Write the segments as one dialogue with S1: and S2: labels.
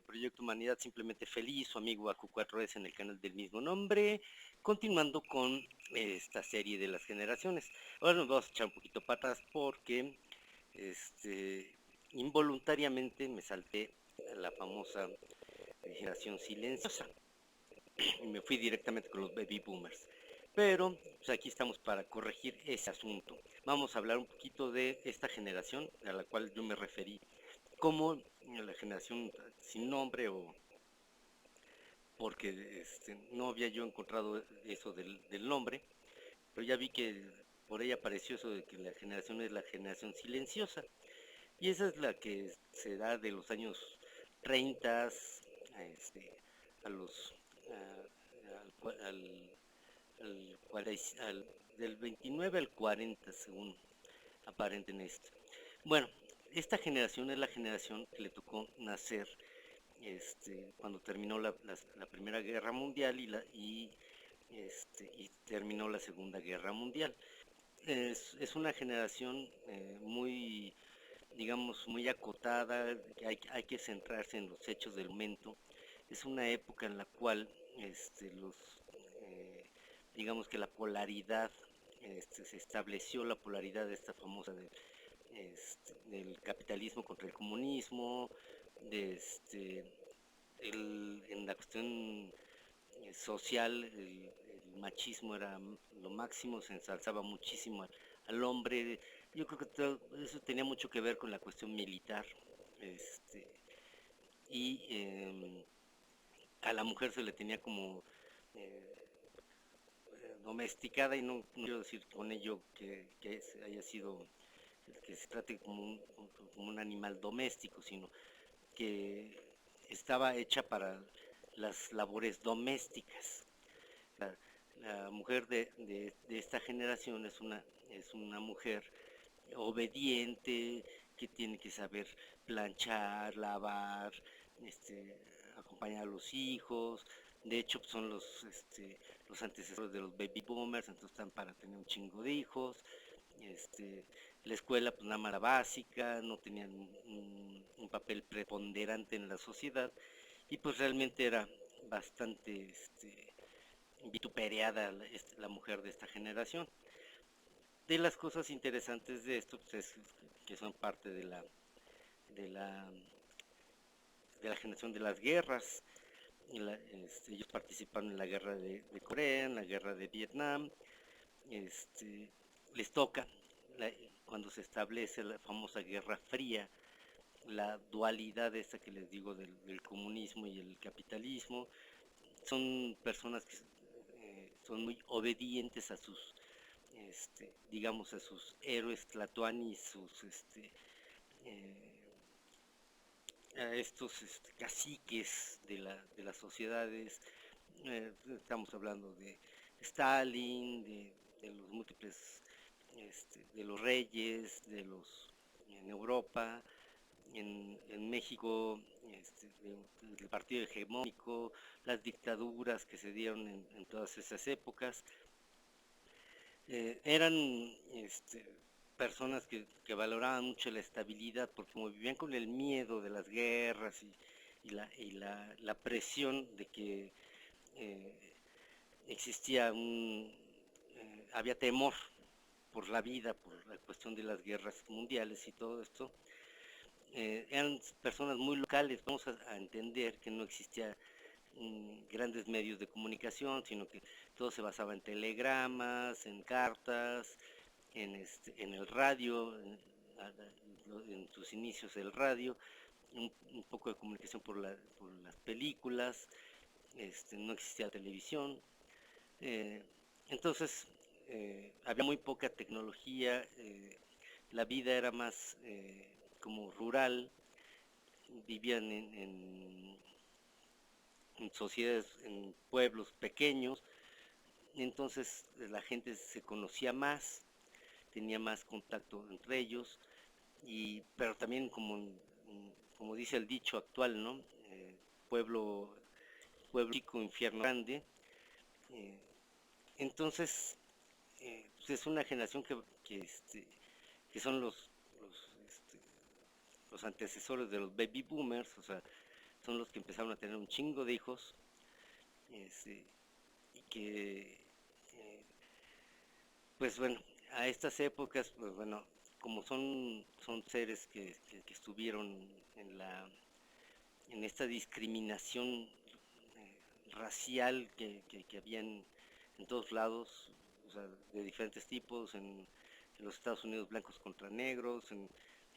S1: de Proyecto Humanidad Simplemente Feliz, su amigo AQ4S en el canal del mismo nombre, continuando con esta serie de las generaciones. Ahora nos vamos a echar un poquito para atrás porque involuntariamente me salté la famosa generación silenciosa y me fui directamente con los baby boomers. Pero pues aquí estamos para corregir ese asunto. Vamos a hablar un poquito de esta generación a la cual yo me referí como la generación sin nombre, o porque no había yo encontrado eso del nombre, pero ya vi que por ahí apareció eso de que la generación es la generación silenciosa, y esa es la que se da de los años 30 a los al, al, del 29 al 40 según aparente en esto. Bueno, esta generación es la generación que le tocó nacer cuando terminó la Primera Guerra Mundial y terminó la Segunda Guerra Mundial. Es una generación muy, digamos, muy acotada, que hay que centrarse en los hechos del momento. Es una época en la cual los, eh, digamos que la polaridad, se estableció la polaridad de esta famosa del capitalismo contra el comunismo, de en la cuestión social, el machismo era lo máximo, se ensalzaba muchísimo al hombre. Yo creo que todo eso tenía mucho que ver con la cuestión militar, este, y a la mujer se le tenía como eh, domesticada, y no quiero decir con ello que haya sido, que se trate como un animal doméstico, sino que estaba hecha para las labores domésticas. La, la mujer de esta generación es una mujer obediente, que tiene que saber planchar, lavar, este, acompañar a los hijos. De hecho, son los antecesores de los baby boomers, entonces están para tener un chingo de hijos. Este, la escuela, pues nada más la básica, no tenían un papel preponderante en la sociedad, y pues realmente era bastante vituperada la mujer de esta generación. De las cosas interesantes de esto, pues, es que son parte de la, de la generación de las guerras. Ellos participaron en la guerra de Corea, en la guerra de Vietnam. Les toca, la, cuando se establece la famosa Guerra Fría, la dualidad esta que les digo del comunismo y el capitalismo. Son personas que son muy obedientes a sus, digamos, a sus héroes tlatoanis, eh, a estos caciques de las sociedades. Estamos hablando de Stalin, de los múltiples, de los reyes, en Europa, en México, del partido hegemónico, las dictaduras que se dieron en todas esas épocas. Eran este, personas que valoraban mucho la estabilidad, porque como vivían con el miedo de las guerras y la presión de que eh, existía había temor por la vida, por la cuestión de las guerras mundiales y todo esto. Eran personas muy locales. Vamos a entender que no existía grandes medios de comunicación, sino que todo se basaba en telegramas, en cartas, en el radio, en sus inicios el radio, un poco de comunicación por las películas. No existía televisión. eh, entonces había muy poca tecnología. La vida era más como rural. Vivían en sociedades, en pueblos pequeños. Entonces la gente se conocía más, tenía más contacto entre ellos, pero también como dice el dicho actual, ¿no? Pueblo, pueblo chico, infierno grande. Eh, entonces, pues es una generación que son los antecesores de los baby boomers. O sea, son los que empezaron a tener un chingo de hijos, este, y que, eh, pues bueno, a estas épocas, pues bueno, como son seres que estuvieron en en esta discriminación racial que había en todos lados, o sea, de diferentes tipos, en los Estados Unidos blancos contra negros, en,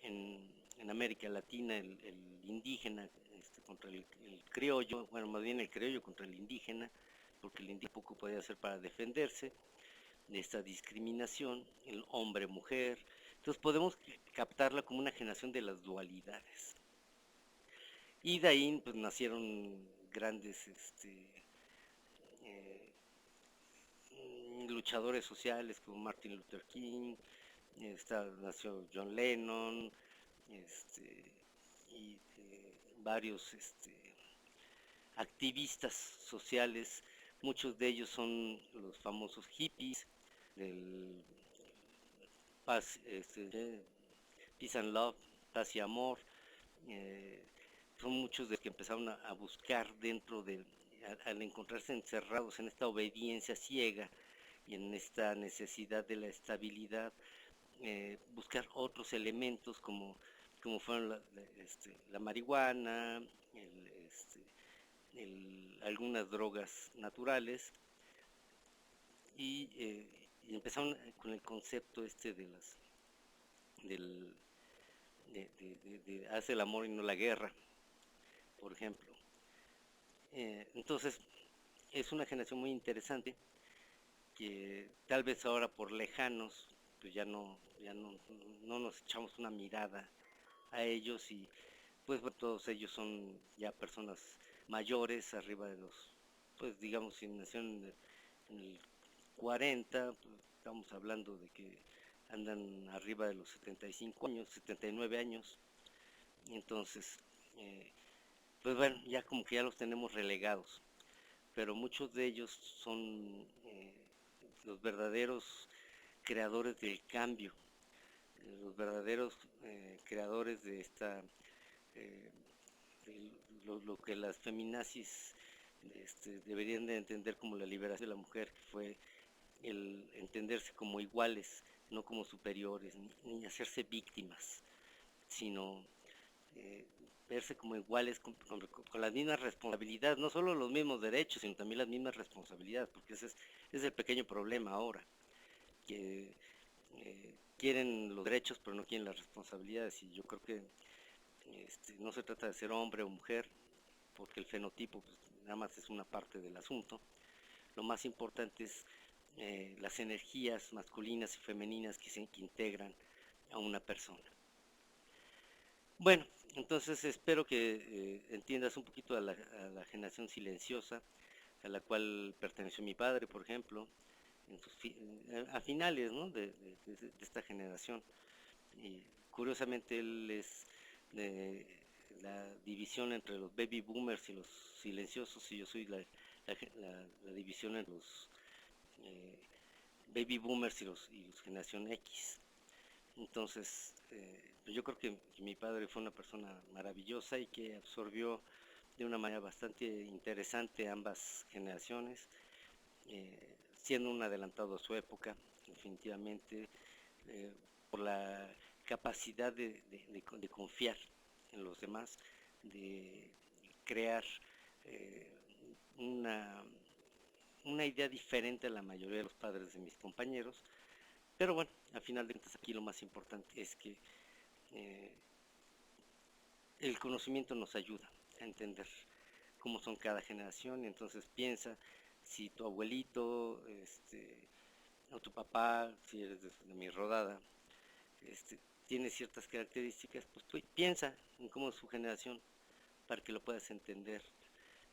S1: en América Latina el indígena contra el criollo, bueno, más bien el criollo contra el indígena, porque el indígena poco podía hacer para defenderse de esta discriminación, el hombre-mujer. Entonces podemos captarla como una generación de las dualidades. Y de ahí pues nacieron grandes eh, luchadores sociales como Martin Luther King, nació John Lennon, este, y varios activistas sociales, muchos de ellos son los famosos hippies del paz, Peace and Love, Paz y Amor. eh, Son muchos de los que empezaron a buscar al encontrarse encerrados en esta obediencia ciega y en esta necesidad de la estabilidad, buscar otros elementos como fueron la marihuana, el, este, algunas drogas naturales, y empezaron con el concepto del, de hace el amor y no la guerra, por ejemplo. Entonces, es una generación muy interesante que tal vez ahora por lejanos, pues no nos echamos una mirada a ellos y pues bueno, todos ellos son ya personas mayores, arriba de los, pues digamos, si nacieron en el 40, pues, estamos hablando de que andan arriba de los 75 años, 79 años, y entonces, eh, pues bueno, ya como que ya los tenemos relegados, pero muchos de ellos son los verdaderos creadores del cambio, los verdaderos creadores de eh, lo que las feminazis deberían de entender como la liberación de la mujer, que fue el entenderse como iguales, no como superiores, ni hacerse víctimas, sino eh, verse como iguales con las mismas responsabilidades, no solo los mismos derechos, sino también las mismas responsabilidades, porque ese es el pequeño problema ahora, que quieren los derechos pero no quieren las responsabilidades, y yo creo que no se trata de ser hombre o mujer, porque el fenotipo pues, nada más es una parte del asunto. Lo más importante es las energías masculinas y femeninas que integran a una persona. Bueno, entonces espero que entiendas un poquito a la generación silenciosa, a la cual perteneció mi padre, por ejemplo, a finales, ¿no?, de esta generación. Y curiosamente él es de la división entre los baby boomers y los silenciosos, y yo soy la división entre los eh, baby boomers y los generación X. Entonces, pues yo creo que mi padre fue una persona maravillosa y que absorbió de una manera bastante interesante ambas generaciones, siendo un adelantado a su época, definitivamente, eh, por la capacidad de confiar en los demás, de crear eh, una, una idea diferente a la mayoría de los padres de mis compañeros. Pero bueno, al final de cuentas aquí lo más importante es que eh, el conocimiento nos ayuda a entender cómo son cada generación, y entonces piensa si tu abuelito, o tu papá, si eres de mi rodada, tiene ciertas características, pues tú piensa en cómo es su generación para que lo puedas entender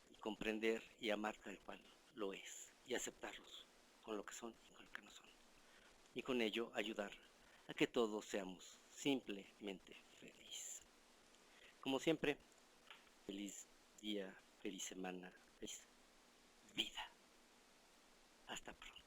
S1: y comprender y amar tal cual lo es y aceptarlos con lo que son y con lo que no son, y con ello ayudar a que todos seamos simplemente felices. Como siempre, feliz día, feliz semana, feliz vida. Hasta pronto.